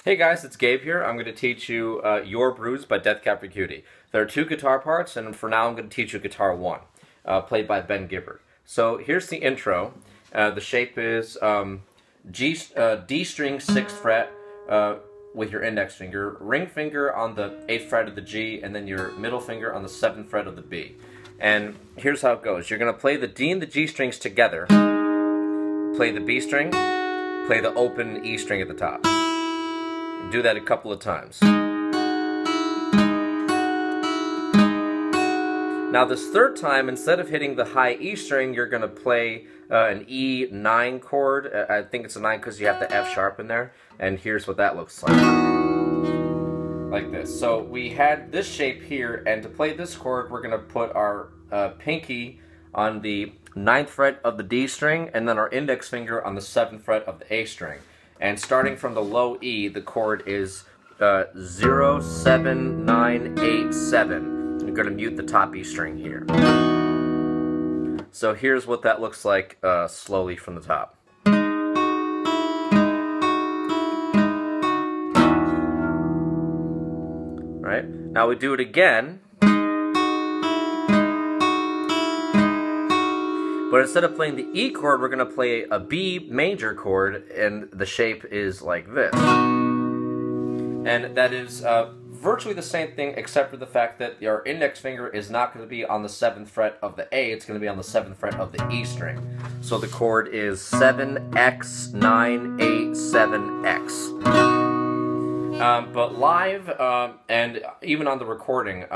Hey guys, it's Gabe here. I'm going to teach you Your Bruise by depicting Cutie. There are two guitar parts, and for now I'm going to teach you guitar 1, played by Ben Gibbard. So here's the intro. The shape is D string 6th fret with your index finger, ring finger on the 8th fret of the G, and then your middle finger on the 7th fret of the B. And here's how it goes. You're going to play the D and the G strings together, play the B string, play the open E string at the top. Do that a couple of times. Now this third time, instead of hitting the high E string, you're going to play an E9 chord. I think it's a 9 because you have the F sharp in there. And here's what that looks like. Like this. So we had this shape here, and to play this chord, we're going to put our pinky on the 9th fret of the D string, and then our index finger on the 7th fret of the A string. And starting from the low E, the chord is 0, 7, 9, 8, 7. I'm going to mute the top E string here. So here's what that looks like slowly from the top. Right? Now we do it again. But instead of playing the E chord, we're going to play a B major chord, and the shape is like this. And that is virtually the same thing, except for the fact that your index finger is not going to be on the 7th fret of the A, it's going to be on the 7th fret of the E string. So the chord is 7X, 9, 8, 7X. But live, and even on the recording,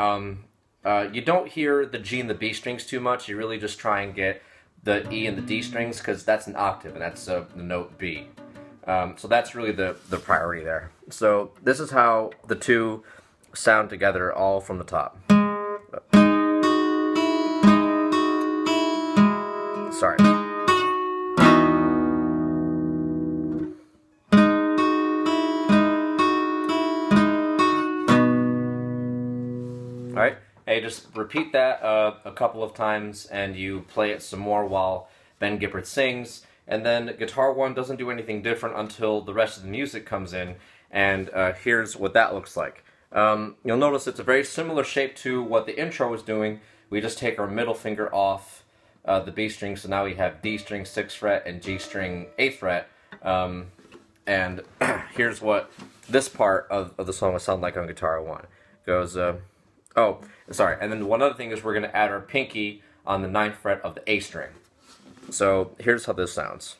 you don't hear the G and the B strings too much. You really just try and get the E and the D strings, because that's an octave, and that's the note B. So that's really the priority there. So this is how the two sound together, all from the top. Sorry. Alright, and you just repeat that a couple of times, and you play it some more while Ben Gibbard sings. And then guitar 1 doesn't do anything different until the rest of the music comes in, and here's what that looks like. You'll notice it's a very similar shape to what the intro was doing. We just take our middle finger off the B string, so now we have D string 6th fret and G string 8th fret. And here's what this part of the song will sound like on guitar 1. It goes, oh, sorry, and then one other thing is we're going to add our pinky on the 9th fret of the A string. So here's how this sounds.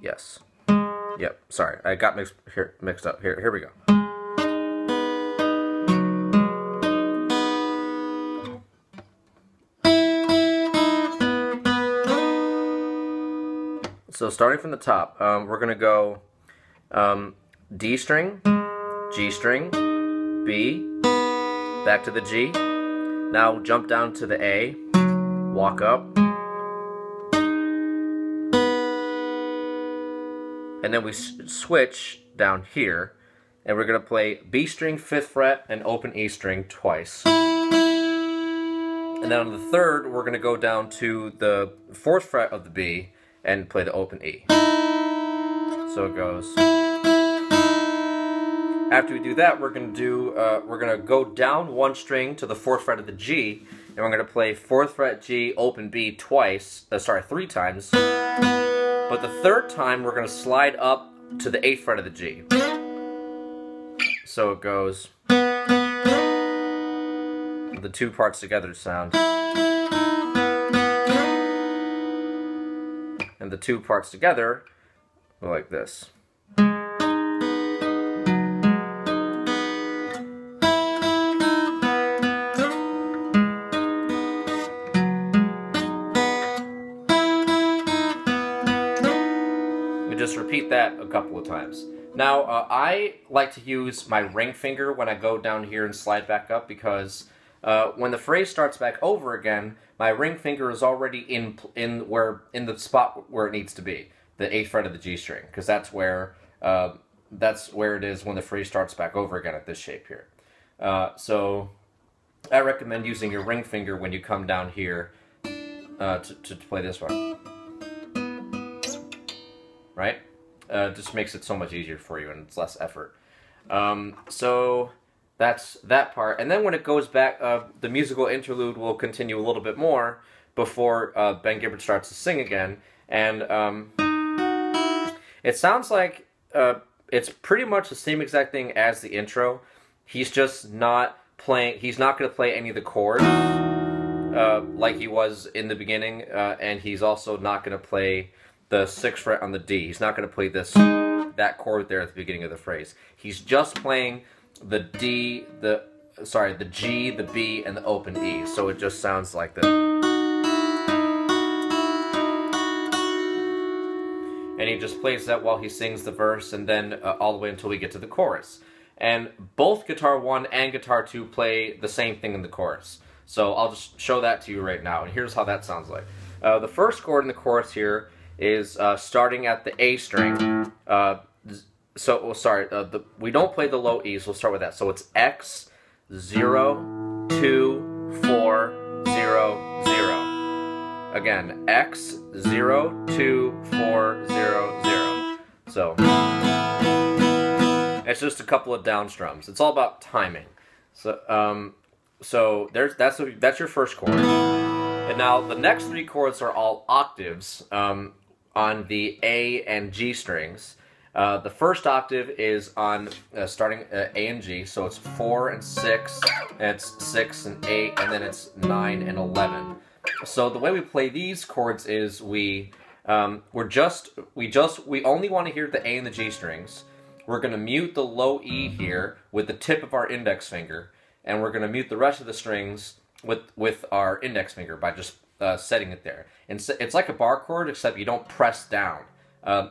Yes. Yep, sorry, I got mixed up. Here we go. So starting from the top, we're going to go D string, G string, B, back to the G. Now jump down to the A, walk up, and then we switch down here, and we're going to play B string 5th fret and open E string twice. And then on the 3rd, we're going to go down to the 4th fret of the B and play the open E. So it goes. After we do that, we're going to go down 1 string to the 4th fret of the G, and we're going to play 4th fret G, open B twice, 3 times. But the 3rd time, we're going to slide up to the 8th fret of the G. So it goes, the two parts together sound. And the two parts together are like this. Just repeat that a couple of times. Now, I like to use my ring finger when I go down here and slide back up, because when the phrase starts back over again, my ring finger is already in the spot where it needs to be, the 8th fret of the G string, because that's where it is when the phrase starts back over again at this shape here. So I recommend using your ring finger when you come down here to play this one. right? Just makes it so much easier for you and it's less effort. So that's that part. And then when it goes back, the musical interlude will continue a little bit more before Ben Gibbard starts to sing again. And it sounds like it's pretty much the same exact thing as the intro. He's just not playing, he's not going to play any of the chords like he was in the beginning, and he's also not going to play the 6th fret on the D. He's not going to play that chord there at the beginning of the phrase. He's just playing the D, the G, the B, and the open E. So it just sounds like this. And he just plays that while he sings the verse, and then all the way until we get to the chorus. And both Guitar 1 and Guitar 2 play the same thing in the chorus. So I'll just show that to you right now, and here's how that sounds like. The first chord in the chorus here is starting at the A string. We don't play the low E's, we'll start with that. So it's X, 0, 2, 4, 0, 0. Again, X, 0, 2, 4, 0, 0. So it's just a couple of down strums. It's all about timing. So that's your first chord. And now the next 3 chords are all octaves on the A and G strings. The first octave is on starting A and G, so it's 4 and 6, and it's 6 and 8, and then it's 9 and 11. So the way we play these chords is we only want to hear the A and the G strings. We're going to mute the low E here with the tip of our index finger, and we're going to mute the rest of the strings with our index finger by just setting it there. And so it's like a bar chord, except you don't press down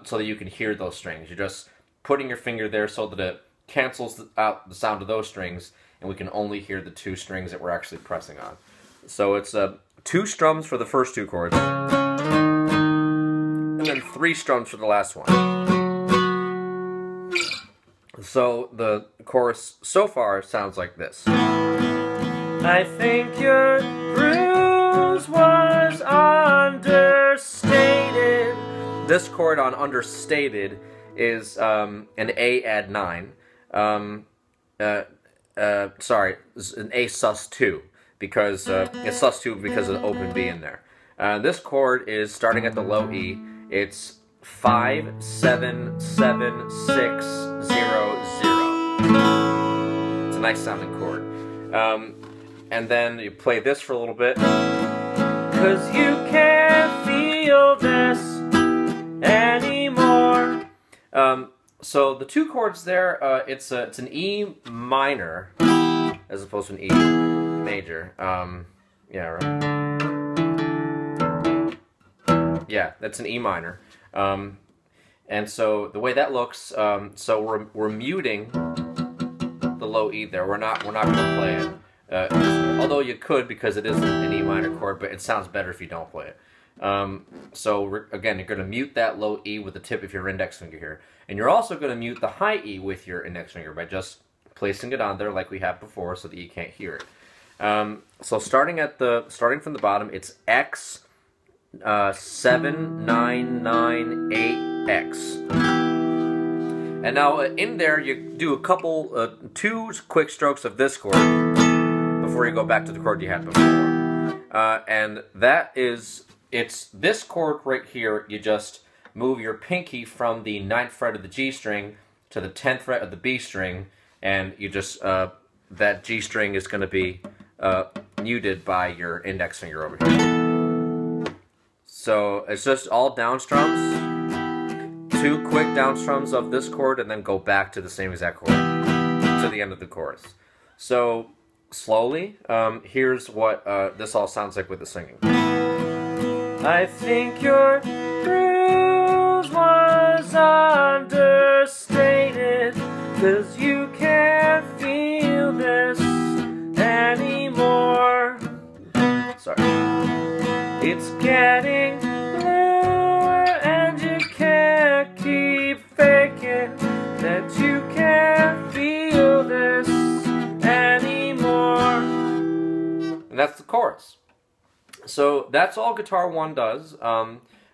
so that you can hear those strings. You're just putting your finger there so that it cancels out the sound of those strings, and we can only hear the 2 strings that we're actually pressing on. So it's 2 strums for the first 2 chords, and then 3 strums for the last one. So the chorus so far sounds like this. I think your bruise was understated. This chord on understated is an A add 9. Sorry, an A sus2 because it's sus2 because of the open B in there. This chord is starting at the low E. It's 5, 7, 7, 6, 0, 0. It's a nice sounding chord. And then you play this for a little bit. 'Cause you can't feel this anymore. So the 2 chords there, it's an E minor as opposed to an E major. Yeah, right. Yeah, that's an E minor. And so the way that looks, so we're muting the low E there. We're not going to play it. Although you could, because it is an E minor chord, but it sounds better if you don't play it. So again, you're going to mute that low E with the tip of your index finger here. And you're also going to mute the high E with your index finger by just placing it on there like we have before so that you can't hear it. So starting from the bottom, it's X, 7, 9, 9, 8, X. And now in there you do a couple, 2 quick strokes of this chord before you go back to the chord you had before. And that is, it's this chord right here. You just move your pinky from the 9th fret of the G string to the 10th fret of the B string, and you just, that G string is going to be muted by your index finger over here. So it's just all down strums, 2 quick down strums of this chord, and then go back to the same exact chord to the end of the chorus. So slowly, here's what this all sounds like with the singing. I think your bruise was understated, 'cause you can't feel this anymore. Sorry. It's getting bluer and you can't keep faking that you can't feel this anymore. And that's the chorus. So that's all Guitar 1 does.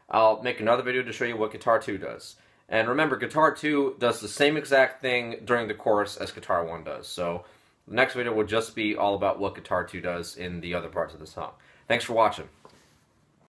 I'll make another video to show you what Guitar 2 does. And remember, Guitar 2 does the same exact thing during the chorus as Guitar 1 does. So the next video will just be all about what Guitar 2 does in the other parts of the song. Thanks for watching.